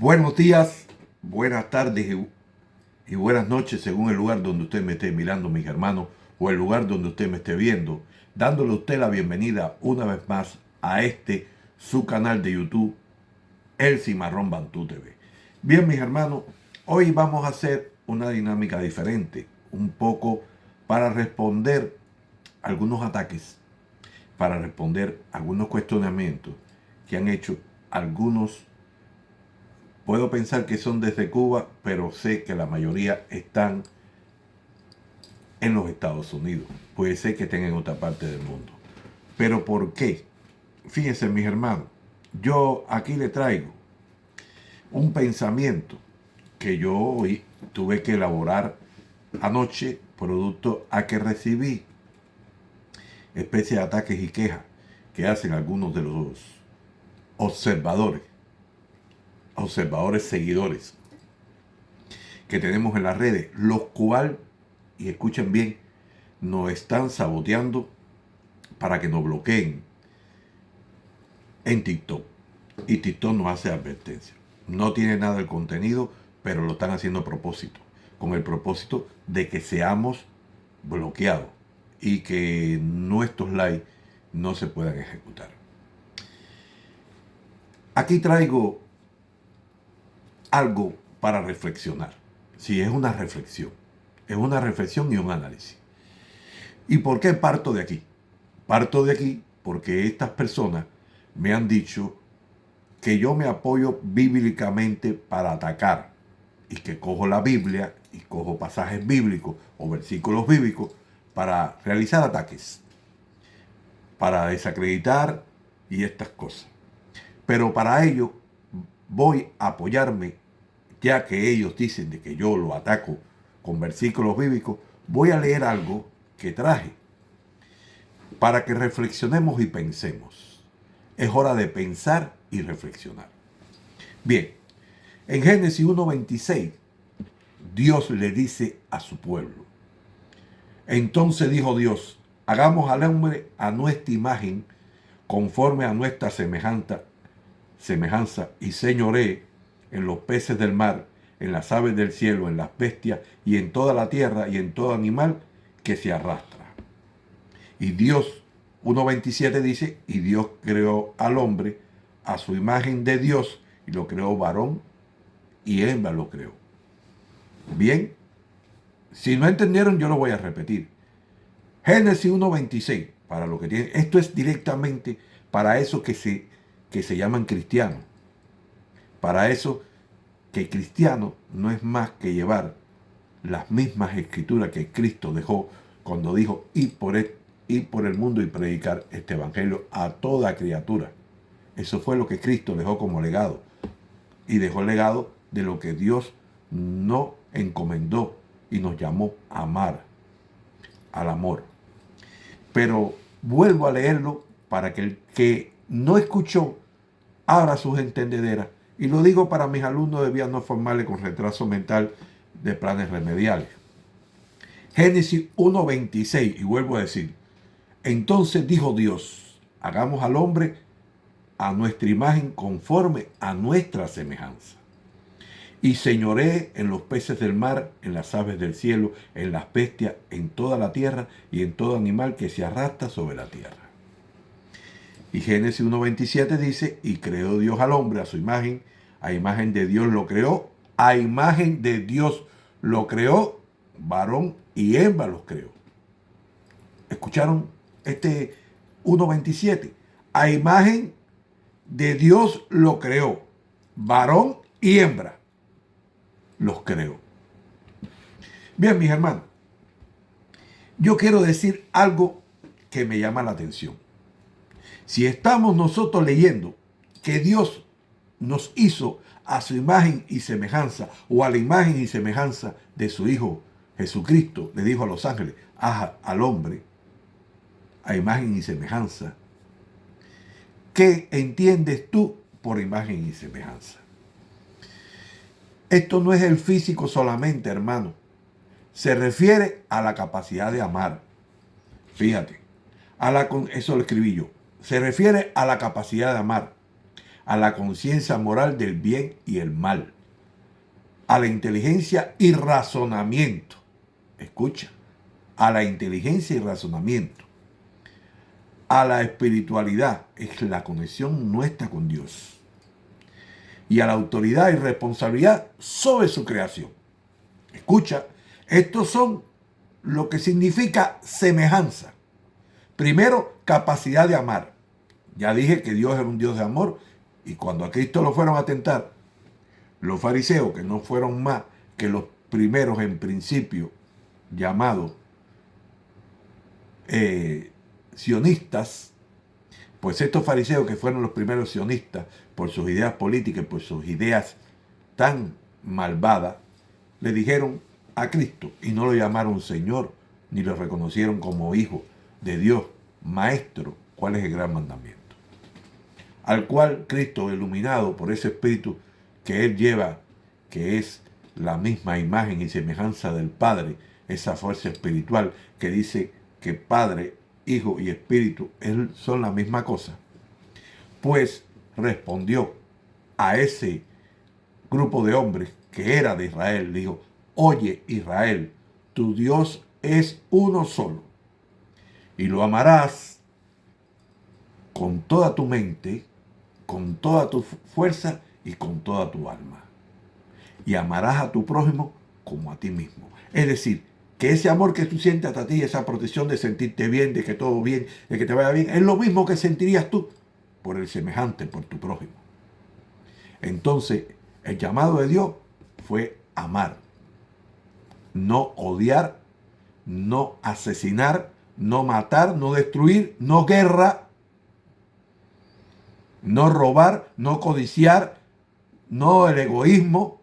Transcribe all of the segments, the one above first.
Buenos días, buenas tardes y buenas noches según el lugar donde usted me esté mirando, mis hermanos, o el lugar donde usted me esté viendo, dándole a usted la bienvenida una vez más a su canal de YouTube, El Cimarrón Bantú TV. Bien, mis hermanos, hoy vamos a hacer una dinámica diferente, un poco para responder algunos ataques, para responder algunos cuestionamientos que han hecho algunos. Puedo pensar que son desde Cuba, pero sé que la mayoría están en los Estados Unidos. Puede ser que estén en otra parte del mundo. ¿Pero por qué? Fíjense, mis hermanos, yo aquí le traigo un pensamiento que yo hoy tuve que elaborar anoche, producto a que recibí especie de ataques y quejas que hacen algunos de los observadores seguidores que tenemos en las redes, los cuales, y escuchen bien, nos están saboteando para que nos bloqueen en TikTok. Y TikTok nos hace advertencia. No tiene nada el contenido, pero lo están haciendo a propósito, con el propósito de que seamos bloqueados y que nuestros likes no se puedan ejecutar. Aquí traigo algo para reflexionar. Sí, es una reflexión y un análisis. ¿Y por qué parto de aquí? Parto de aquí porque estas personas me han dicho que yo me apoyo bíblicamente para atacar y que cojo la Biblia y cojo pasajes bíblicos o versículos bíblicos para realizar ataques, para desacreditar y estas cosas. Pero para ello voy a apoyarme, ya que ellos dicen de que yo lo ataco con versículos bíblicos. Voy a leer algo que traje para que reflexionemos y pensemos. Es hora de pensar y reflexionar. Bien, en Génesis 1:26, Dios le dice a su pueblo: entonces dijo Dios, hagamos al hombre a nuestra imagen, conforme a nuestra semejanza, y señoree en los peces del mar, en las aves del cielo, en las bestias y en toda la tierra y en todo animal que se arrastra. Y Dios, 1:27 dice, y Dios creó al hombre a su imagen de Dios y lo creó varón y hembra lo creó. Bien, si no entendieron yo lo voy a repetir. Génesis 1:26, para lo que tienen, esto es directamente para eso que se llaman cristianos. Para eso que cristiano no es más que llevar las mismas escrituras que Cristo dejó cuando dijo ir por el mundo y predicar este evangelio a toda criatura. Eso fue lo que Cristo dejó como legado. Y dejó el legado de lo que Dios nos encomendó y nos llamó a amar, al amor. Pero vuelvo a leerlo para que el que no escuchó abra sus entendederas. Y lo digo para mis alumnos de vías no formales con retraso mental de planes remediales. Génesis 1:26, y vuelvo a decir, entonces dijo Dios, hagamos al hombre a nuestra imagen conforme a nuestra semejanza. Y señoree en los peces del mar, en las aves del cielo, en las bestias, en toda la tierra y en todo animal que se arrastra sobre la tierra. Y Génesis 1:27 dice, y creó Dios al hombre a su imagen, a imagen de Dios lo creó, a imagen de Dios lo creó, varón y hembra los creó. ¿Escucharon este 1:27? A imagen de Dios lo creó, varón y hembra los creó. Bien, mis hermanos, yo quiero decir algo que me llama la atención. Si estamos nosotros leyendo que Dios nos hizo a su imagen y semejanza, o a la imagen y semejanza de su Hijo Jesucristo, le dijo a los ángeles, haz al hombre a imagen y semejanza, ¿qué entiendes tú por imagen y semejanza? Esto no es el físico solamente, hermano. Se refiere a la capacidad de amar. Fíjate, eso lo escribí yo. Se refiere a la capacidad de amar, a la conciencia moral del bien y el mal, a la inteligencia y razonamiento. Escucha, a la inteligencia y razonamiento, a la espiritualidad, es la conexión nuestra con Dios, y a la autoridad y responsabilidad sobre su creación. Escucha, estos son lo que significa semejanza. Primero, capacidad de amar. Ya dije que Dios era un Dios de amor, y cuando a Cristo lo fueron a tentar, los fariseos, que no fueron más que los primeros en principio llamados sionistas, pues estos fariseos que fueron los primeros sionistas por sus ideas políticas, por sus ideas tan malvadas, le dijeron a Cristo y no lo llamaron Señor, ni lo reconocieron como hijo de Dios, maestro, ¿cuál es el gran mandamiento? Al cual Cristo, iluminado por ese espíritu que él lleva, que es la misma imagen y semejanza del Padre, esa fuerza espiritual que dice que Padre, Hijo y Espíritu son la misma cosa, pues respondió a ese grupo de hombres que era de Israel, le dijo: oye Israel, tu Dios es uno solo, y lo amarás con toda tu mente, con toda tu fuerza y con toda tu alma, y amarás a tu prójimo como a ti mismo. Es decir, que ese amor que tú sientes hasta ti, esa protección de sentirte bien, de que todo bien, de que te vaya bien, es lo mismo que sentirías tú por el semejante, por tu prójimo. Entonces, el llamado de Dios fue amar, no odiar, no asesinar, no matar, no destruir, no guerra, no robar, no codiciar, no el egoísmo.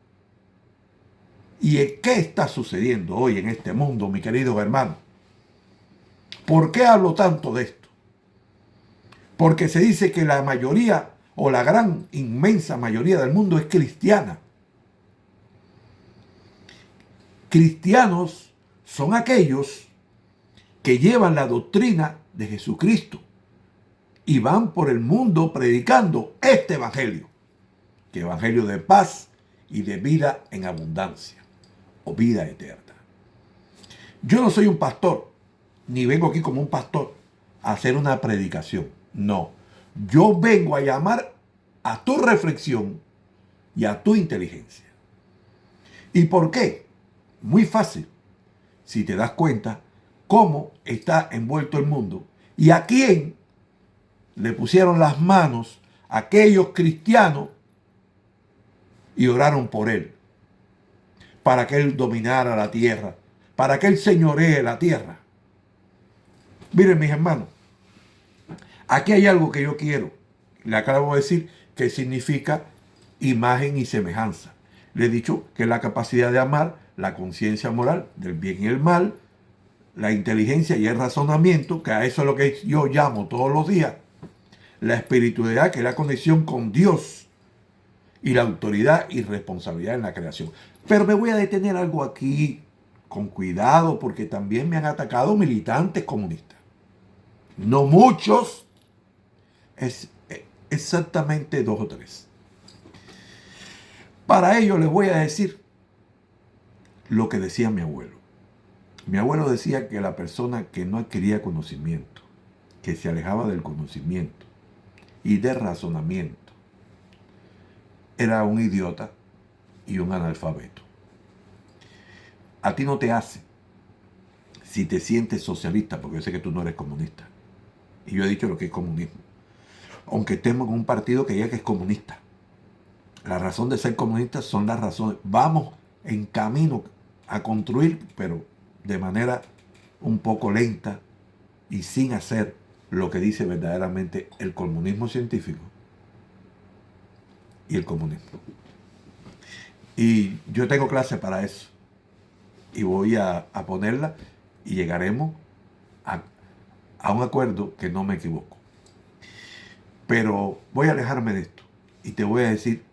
¿Y qué está sucediendo hoy en este mundo, mi querido hermano? ¿Por qué hablo tanto de esto? Porque se dice que la mayoría o la gran, inmensa mayoría del mundo es cristiana. Cristianos son aquellos que llevan la doctrina de Jesucristo y van por el mundo predicando este evangelio, que evangelio de paz y de vida en abundancia o vida eterna. Yo no soy un pastor, ni vengo aquí como un pastor a hacer una predicación. No, yo vengo a llamar a tu reflexión y a tu inteligencia. ¿Y por qué? Muy fácil. Si te das cuenta cómo está envuelto el mundo y a quién le pusieron las manos aquellos cristianos y oraron por él, para que él dominara la tierra, para que él señoree la tierra. Miren, mis hermanos, aquí hay algo que yo quiero. Le acabo de decir que significa imagen y semejanza. Le he dicho que es la capacidad de amar, la conciencia moral del bien y el mal, la inteligencia y el razonamiento, que a eso es lo que yo llamo todos los días, la espiritualidad, que es la conexión con Dios, y la autoridad y responsabilidad en la creación. Pero me voy a detener algo aquí con cuidado, porque también me han atacado militantes comunistas. No muchos, es exactamente 2 o 3. Para ello les voy a decir lo que decía mi abuelo. Mi abuelo decía que la persona que no adquiría conocimiento, que se alejaba del conocimiento y del razonamiento, era un idiota y un analfabeto. A ti no te hace si te sientes socialista, porque yo sé que tú no eres comunista. Y yo he dicho lo que es comunismo. Aunque estemos en un partido que diga que es comunista. La razón de ser comunista son las razones. Vamos en camino a construir, pero de manera un poco lenta y sin hacer lo que dice verdaderamente el comunismo científico y el comunismo. Y yo tengo clase para eso. Y voy a ponerla y llegaremos a un acuerdo que no me equivoco. Pero voy a alejarme de esto y te voy a decir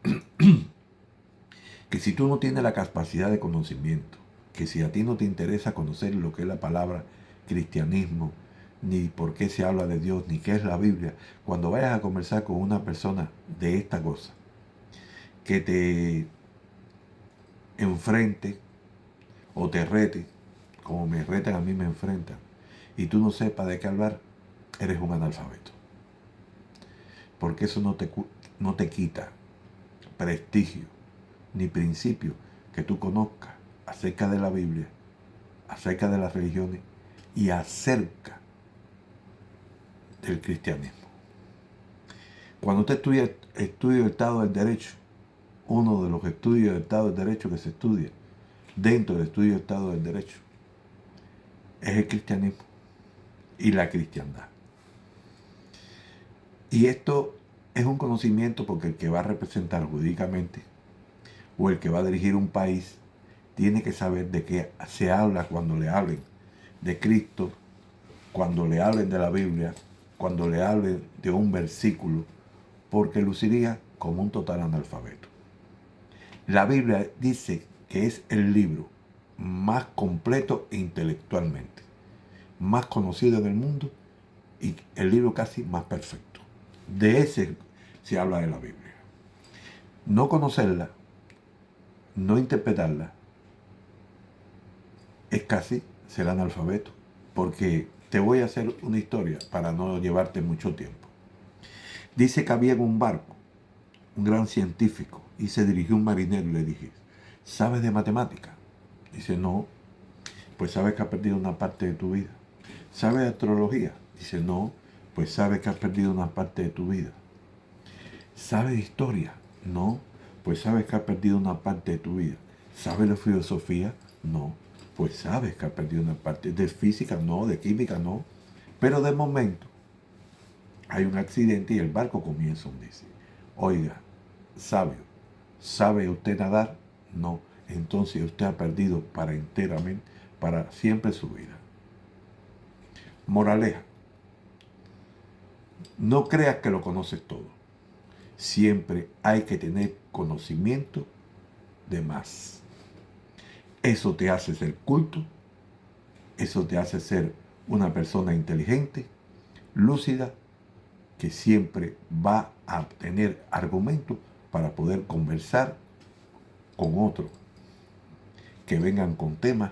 que si tú no tienes la capacidad de conocimiento, que si a ti no te interesa conocer lo que es la palabra cristianismo, ni por qué se habla de Dios, ni qué es la Biblia, cuando vayas a conversar con una persona de esta cosa, que te enfrente o te rete, como me retan a mí, me enfrentan, y tú no sepas de qué hablar, eres un analfabeto. Porque eso no te quita prestigio ni principio que tú conozcas acerca de la Biblia, acerca de las religiones y acerca del cristianismo. Cuando usted estudia el Estado del Derecho, uno de los estudios del Estado del Derecho que se estudia dentro del estudio del Estado del Derecho es el cristianismo y la cristiandad. Y esto es un conocimiento porque el que va a representar jurídicamente o el que va a dirigir un país tiene que saber de qué se habla cuando le hablen de Cristo, cuando le hablen de la Biblia, cuando le hablen de un versículo, porque luciría como un total analfabeto. La Biblia dice que es el libro más completo intelectualmente, más conocido en el mundo y el libro casi más perfecto. De ese se habla de la Biblia. No conocerla, no interpretarla, es casi ser analfabeto. Porque te voy a hacer una historia para no llevarte mucho tiempo. Dice que había en un barco un gran científico y se dirigió a un marinero y le dije, ¿sabes de matemática? Dice, no. Pues sabes que has perdido una parte de tu vida. ¿Sabes de astrología? Dice, no. Pues sabes que has perdido una parte de tu vida. ¿Sabes de historia? No. Pues sabes que has perdido una parte de tu vida. ¿Sabes de filosofía? No. Pues sabes que has perdido una parte. De física no, de química no. Pero de momento hay un accidente y el barco comienza a hundirse. Oiga, sabio, ¿sabe usted nadar? No. Entonces usted ha perdido para siempre su vida. Moraleja, no creas que lo conoces todo. Siempre hay que tener conocimiento de más. Eso te hace ser culto, eso te hace ser una persona inteligente, lúcida, que siempre va a tener argumentos para poder conversar con otros que vengan con temas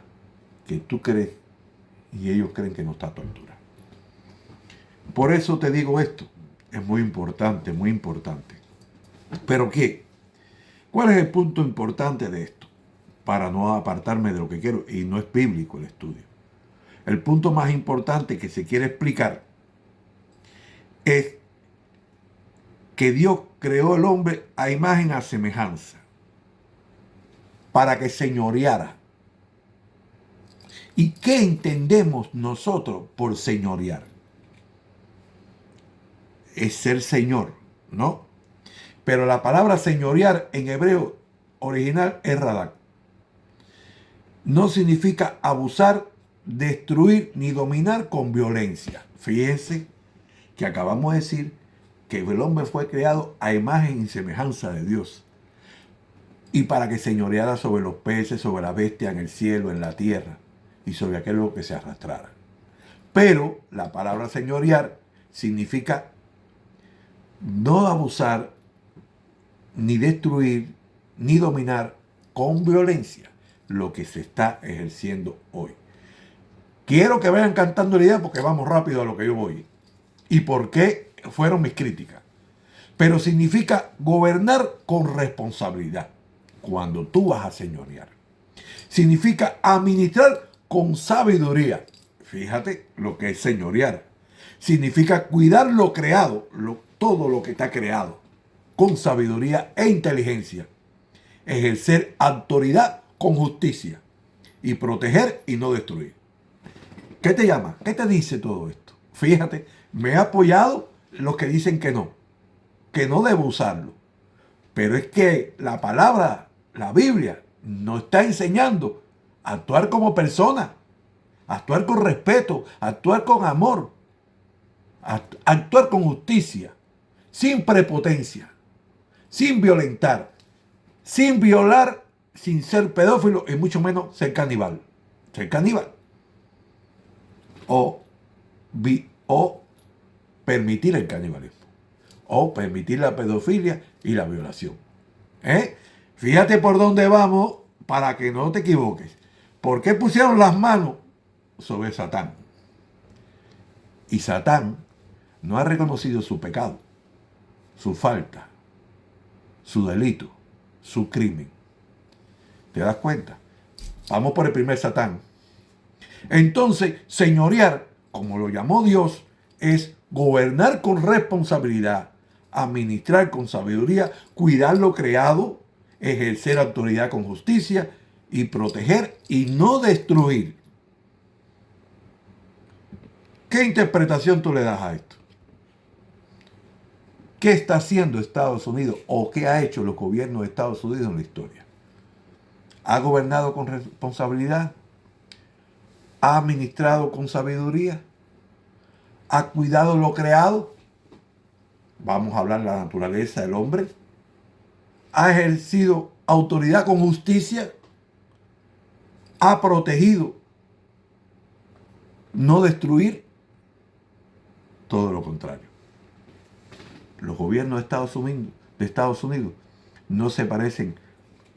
que tú crees y ellos creen que no está a tu altura. Por eso te digo esto, es muy importante, muy importante. ¿Pero qué? ¿Cuál es el punto importante de esto? Para no apartarme de lo que quiero, y no es bíblico el estudio. El punto más importante que se quiere explicar es que Dios creó al hombre a imagen, a semejanza, para que señoreara. ¿Y qué entendemos nosotros por señorear? Es ser señor, ¿no? Pero la palabra señorear en hebreo original es radak. No significa abusar, destruir ni dominar con violencia. Fíjense que acabamos de decir que el hombre fue creado a imagen y semejanza de Dios. Y para que señoreara sobre los peces, sobre la bestia en el cielo, en la tierra y sobre aquello que se arrastrara. Pero la palabra señorear significa no abusar, ni destruir, ni dominar con violencia lo que se está ejerciendo hoy. Quiero que vayan cantando la idea porque vamos rápido a lo que yo voy. ¿Y por qué fueron mis críticas? Pero significa gobernar con responsabilidad cuando tú vas a señorear. Significa administrar con sabiduría. Fíjate lo que es señorear. Significa cuidar lo creado, todo lo que está creado, con sabiduría e inteligencia. Ejercer autoridad con justicia. Y proteger y no destruir. ¿Qué te llama? ¿Qué te dice todo esto? Fíjate, me he apoyado los que dicen que no debo usarlo. Pero es que la palabra, la Biblia, nos está enseñando a actuar como persona, a actuar con respeto, a actuar con amor, a actuar con justicia, sin prepotencia, sin violentar, sin violar, sin ser pedófilo y mucho menos ser caníbal. Ser caníbal. O o permitir el canibalismo, o permitir la pedofilia y la violación. Fíjate por dónde vamos para que no te equivoques. ¿Por qué pusieron las manos sobre Satán? Y Satán no ha reconocido su pecado, su falta, su delito, su crimen. ¿Te das cuenta? Vamos por el primer Satán. Entonces, señorear, como lo llamó Dios, es gobernar con responsabilidad, administrar con sabiduría, cuidar lo creado, ejercer autoridad con justicia y proteger y no destruir. ¿Qué interpretación tú le das a esto? ¿Qué está haciendo Estados Unidos o qué ha hecho los gobiernos de Estados Unidos en la historia? ¿Ha gobernado con responsabilidad? ¿Ha administrado con sabiduría? ¿Ha cuidado lo creado? Vamos a hablar de la naturaleza del hombre. ¿Ha ejercido autoridad con justicia? ¿Ha protegido? ¿No destruir? Todo lo contrario. Los gobiernos de Estados Unidos no se parecen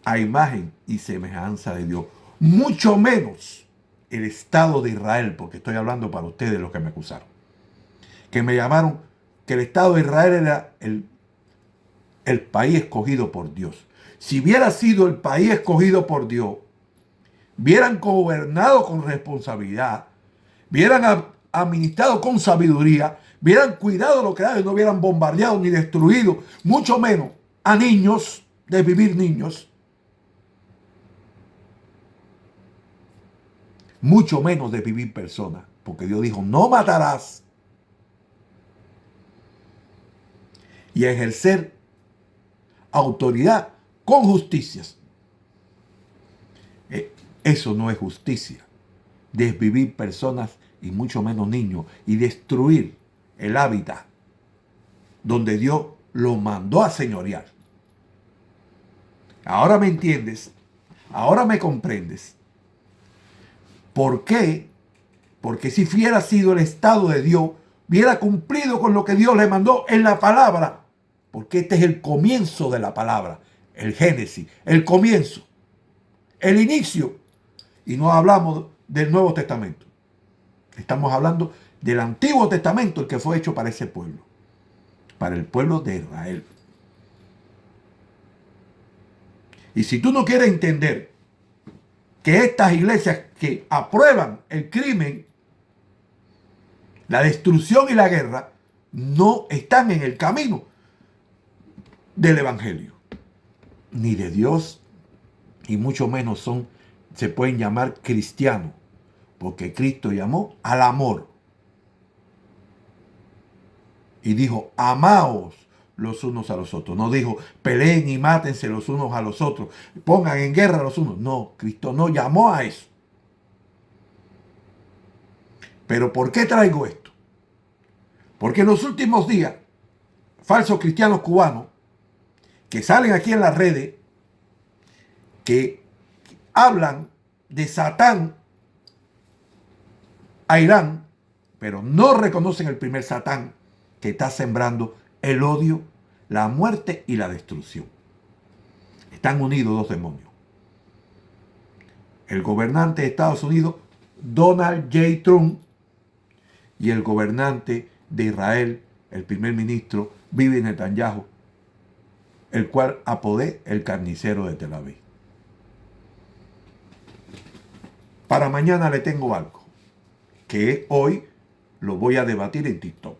a imagen y semejanza de Dios. Mucho menos el Estado de Israel, porque estoy hablando para ustedes los que me acusaron. Que me llamaron que el Estado de Israel era el país escogido por Dios. Si hubiera sido el país escogido por Dios, hubieran gobernado con responsabilidad, hubieran administrado con sabiduría, hubieran cuidado lo que era y no hubieran bombardeado ni destruido, mucho menos a niños, desvivir niños, mucho menos desvivir personas, porque Dios dijo, no matarás. Y ejercer autoridad con justicias. Eso no es justicia. Desvivir personas y mucho menos niños y destruir el hábitat donde Dios lo mandó a señorear. Ahora me entiendes, ahora me comprendes. ¿Por qué? Porque si hubiera sido el Estado de Dios, hubiera cumplido con lo que Dios le mandó en la palabra. Porque este es el comienzo de la palabra, el Génesis, el comienzo, el inicio. Y no hablamos del Nuevo Testamento. Estamos hablando del Antiguo Testamento, el que fue hecho para ese pueblo, para el pueblo de Israel. Y si tú no quieres entender que estas iglesias que aprueban el crimen, la destrucción y la guerra, no están en el camino del Evangelio, ni de Dios, y mucho menos se pueden llamar cristianos, porque Cristo llamó al amor. Y dijo, amaos los unos a los otros. No dijo, peleen y mátense los unos a los otros, pongan en guerra los unos. No, Cristo no llamó a eso. Pero ¿por qué traigo esto? Porque en los últimos días, falsos cristianos cubanos, que salen aquí en las redes, que hablan de Satán a Irán, pero no reconocen el primer Satán que está sembrando el odio, la muerte y la destrucción. Están unidos dos demonios. El gobernante de Estados Unidos, Donald J. Trump, y el gobernante de Israel, el primer ministro, Bibi Netanyahu, el cual apodé el carnicero de Tel Aviv. Para mañana le tengo algo, que hoy lo voy a debatir en TikTok,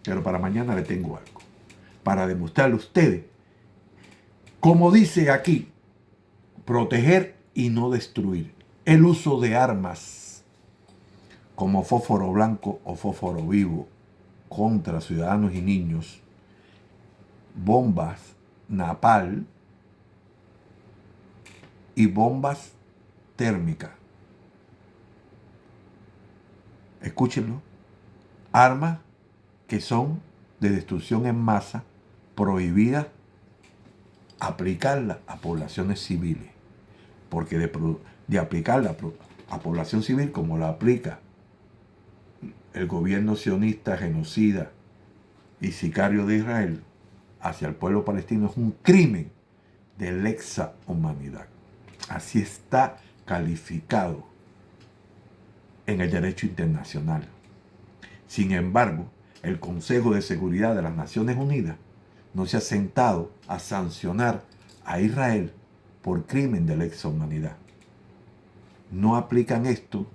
pero para mañana le tengo algo, para demostrarle a ustedes, como dice aquí, proteger y no destruir. El uso de armas como fósforo blanco o fósforo vivo contra ciudadanos y niños, bombas napal y bombas térmicas. Escúchenlo. Armas que son de destrucción en masa, prohibidas aplicarla a poblaciones civiles. Porque de aplicarla a población civil, como la aplica el gobierno sionista, genocida y sicario de Israel hacia el pueblo palestino es un crimen de lesa humanidad. Así está calificado en el derecho internacional. Sin embargo, el Consejo de Seguridad de las Naciones Unidas no se ha sentado a sancionar a Israel por crimen de lesa humanidad. No aplican esto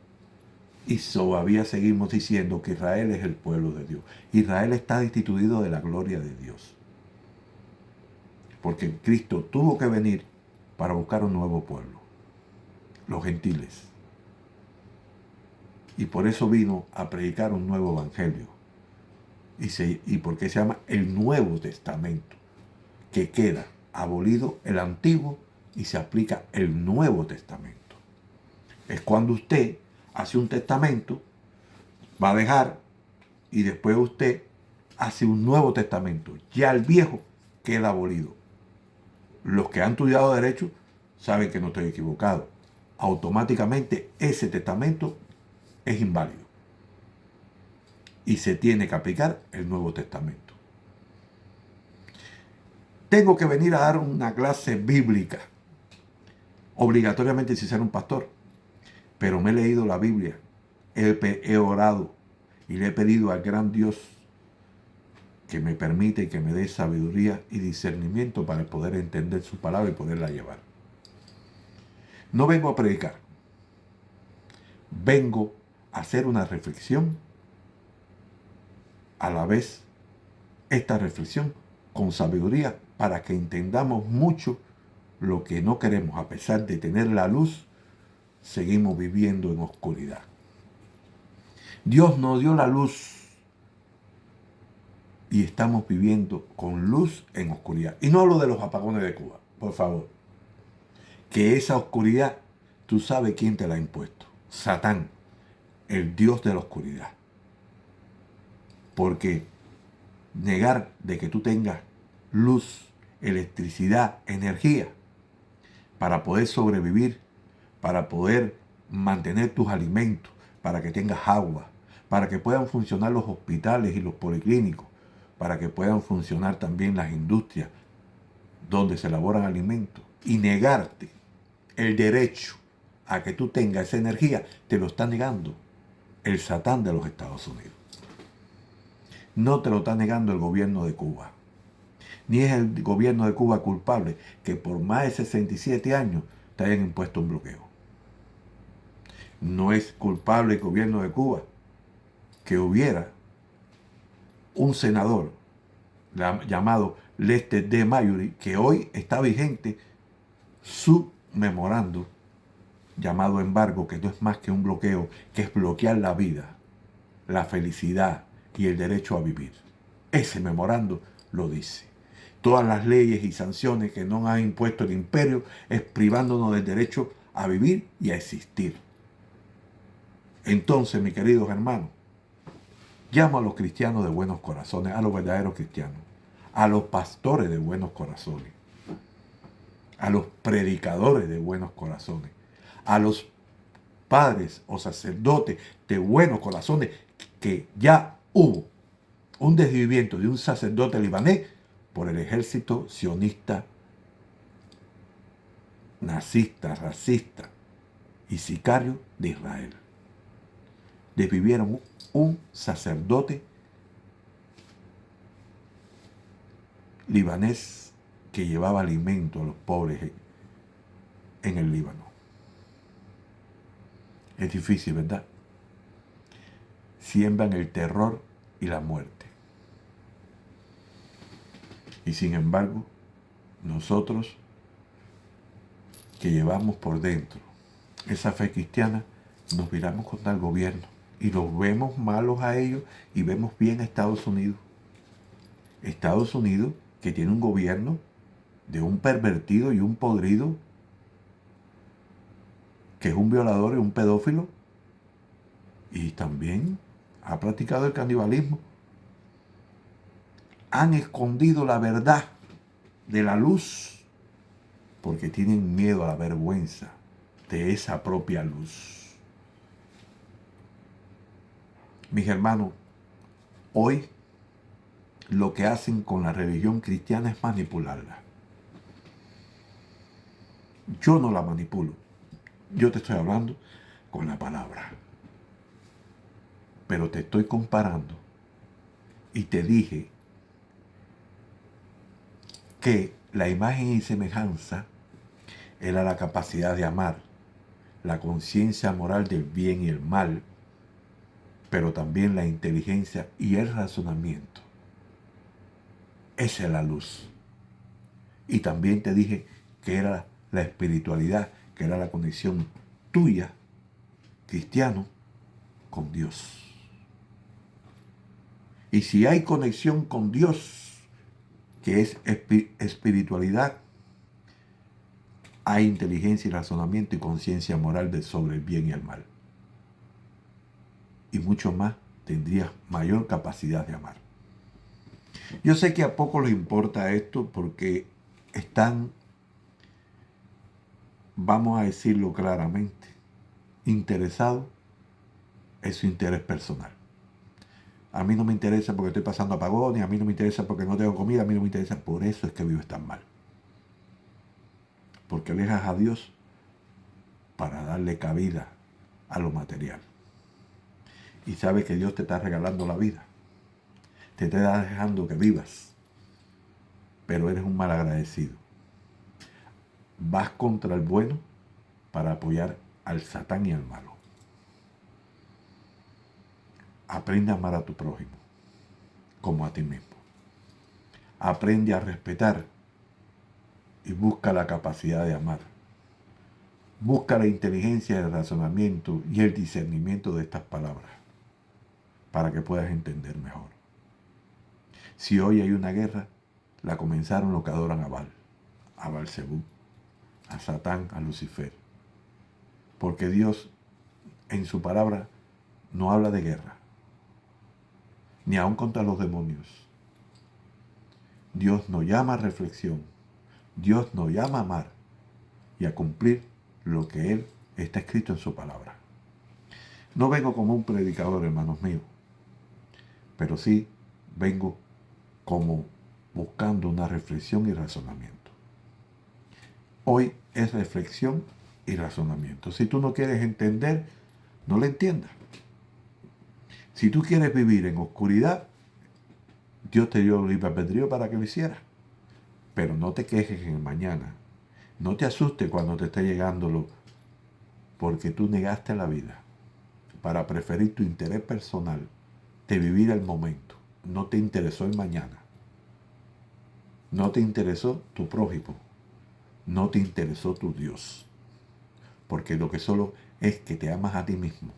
y todavía seguimos diciendo que Israel es el pueblo de Dios. Israel está destituido de la gloria de Dios. Porque Cristo tuvo que venir para buscar un nuevo pueblo, los gentiles. Y por eso vino a predicar un nuevo evangelio. ¿Y por qué se llama el Nuevo Testamento? Que queda abolido el Antiguo y se aplica el Nuevo Testamento. Es cuando usted hace un testamento, va a dejar, y después usted hace un Nuevo Testamento. Ya el viejo queda abolido. Los que han estudiado derecho saben que no estoy equivocado. Automáticamente ese testamento es inválido. Y se tiene que aplicar el Nuevo Testamento. Tengo que venir a dar una clase bíblica, obligatoriamente si ser un pastor. Pero me he leído la Biblia, he orado y le he pedido al gran Dios que me permite y que me dé sabiduría y discernimiento para poder entender su palabra y poderla llevar. No vengo a predicar, vengo a hacer una reflexión, a la vez esta reflexión con sabiduría para que entendamos mucho lo que no queremos. A pesar de tener la luz, seguimos viviendo en oscuridad. Dios nos dio la luz y estamos viviendo con luz en oscuridad. Y no hablo de los apagones de Cuba, por favor. Que esa oscuridad, tú sabes quién te la ha impuesto. Satán, el Dios de la oscuridad. Porque negar de que tú tengas luz, electricidad, energía, para poder sobrevivir, para poder mantener tus alimentos, para que tengas agua, para que puedan funcionar los hospitales y los policlínicos, para que puedan funcionar también las industrias donde se elaboran alimentos, y negarte el derecho a que tú tengas esa energía, te lo está negando el Satán de los Estados Unidos. No te lo está negando el gobierno de Cuba. Ni es el gobierno de Cuba culpable que por más de 67 años te hayan impuesto un bloqueo. No es culpable el gobierno de Cuba que hubiera un senador llamado Lester D. Mayuri, que hoy está vigente su memorando llamado embargo, que no es más que un bloqueo, que es bloquear la vida, la felicidad y el derecho a vivir. Ese memorando lo dice. Todas las leyes y sanciones que nos ha impuesto el imperio es privándonos del derecho a vivir y a existir. Entonces, mis queridos hermanos, llamo a los cristianos de buenos corazones, a los verdaderos cristianos, a los pastores de buenos corazones, a los predicadores de buenos corazones, a los padres o sacerdotes de buenos corazones, que ya hubo un desvivimiento de un sacerdote libanés por el ejército sionista, nazista, racista y sicario de Israel. Desvivieron un sacerdote libanés que llevaba alimento a los pobres en el Líbano. Es difícil, ¿verdad? Siembran el terror y la muerte. Y sin embargo, nosotros que llevamos por dentro esa fe cristiana, nos miramos contra el gobierno y los vemos malos a ellos y vemos bien a Estados Unidos. Estados Unidos, que tiene un gobierno de un pervertido y un podrido, que es un violador y un pedófilo, y también ha practicado el canibalismo. Han escondido la verdad de la luz porque tienen miedo a la vergüenza de esa propia luz. Mis hermanos, hoy lo que hacen con la religión cristiana es manipularla. Yo no la manipulo. Yo te estoy hablando con la palabra. Pero te estoy comparando y te dije que la imagen y semejanza era la capacidad de amar, la conciencia moral del bien y el mal, pero también la inteligencia y el razonamiento. Esa es la luz. Y también te dije que era la espiritualidad, que era la conexión tuya, cristiano, con Dios. Y si hay conexión con Dios, que es espiritualidad, hay inteligencia y razonamiento y conciencia moral sobre el bien y el mal. Y mucho más, tendrías mayor capacidad de amar. Yo sé que a poco les importa esto porque están, vamos a decirlo claramente, interesados en su interés personal. A mí no me interesa porque estoy pasando apagones, a mí no me interesa porque no tengo comida, a mí no me interesa. Por eso es que vives tan mal. Porque alejas a Dios para darle cabida a lo material. Y sabes que Dios te está regalando la vida. Te está dejando que vivas. Pero eres un mal agradecido. Vas contra el bueno para apoyar al Satán y al malo. Aprende a amar a tu prójimo como a ti mismo. Aprende a respetar y busca la capacidad de amar. Busca la inteligencia, el razonamiento y el discernimiento de estas palabras para que puedas entender mejor. Si hoy hay una guerra, la comenzaron los que adoran a Baal, a Baal-Zebú, a Satán, a Lucifer. Porque Dios en su palabra no habla de guerra, ni aun contra los demonios. Dios nos llama a reflexión, Dios nos llama a amar y a cumplir lo que Él está escrito en su palabra. No vengo como un predicador, hermanos míos, pero sí vengo como buscando una reflexión y razonamiento. Hoy es reflexión y razonamiento. Si tú no quieres entender, no lo entiendas. Si tú quieres vivir en oscuridad, Dios te dio libre albedrío para que lo hicieras. Pero no te quejes en el mañana. No te asustes cuando te esté llegando porque tú negaste la vida para preferir tu interés personal de vivir el momento. No te interesó el mañana. No te interesó tu prójimo. No te interesó tu Dios. Porque lo que solo es que te amas a ti mismo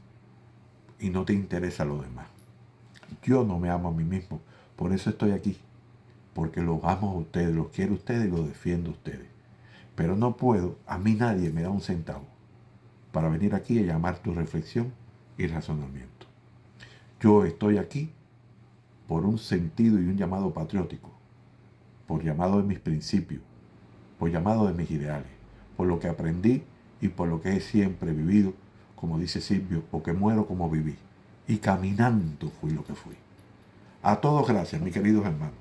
y no te interesa lo demás. Yo no me amo a mí mismo. Por eso estoy aquí. Porque los amo a ustedes, los quiero a ustedes y los defiendo a ustedes. Pero no puedo, a mí nadie me da un centavo para venir aquí a llamar tu reflexión y razonamiento. Yo estoy aquí por un sentido y un llamado patriótico, por llamado de mis principios, por llamado de mis ideales, por lo que aprendí y por lo que he siempre vivido, como dice Silvio, porque muero como viví. Y caminando fui lo que fui. A todos gracias, mis queridos hermanos.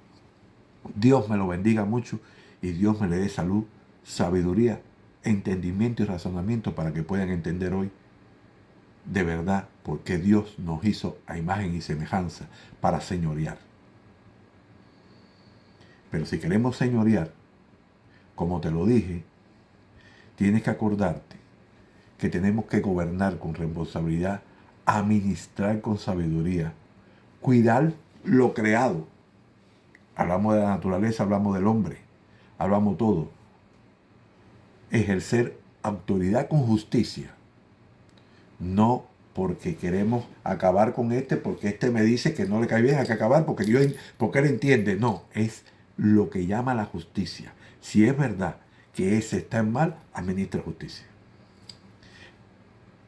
Dios me lo bendiga mucho y Dios me le dé salud, sabiduría, entendimiento y razonamiento para que puedan entender hoy de verdad por qué Dios nos hizo a imagen y semejanza para señorear. Pero si queremos señorear, como te lo dije, tienes que acordarte que tenemos que gobernar con responsabilidad, administrar con sabiduría, cuidar lo creado. Hablamos de la naturaleza, hablamos del hombre, hablamos todo. Ejercer autoridad con justicia. No porque queremos acabar con porque este me dice que no le cae bien, hay que acabar porque él entiende. No, es lo que llama la justicia. Si es verdad que ese está en mal, administra justicia.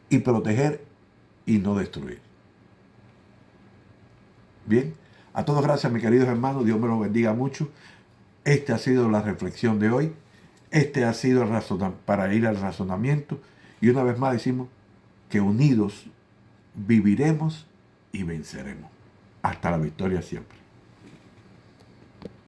Y proteger y no destruir. Bien, a todos gracias, mis queridos hermanos. Dios me los bendiga mucho. Esta ha sido la reflexión de hoy. Este ha sido para ir al razonamiento. Y una vez más decimos que unidos viviremos y venceremos. Hasta la victoria siempre.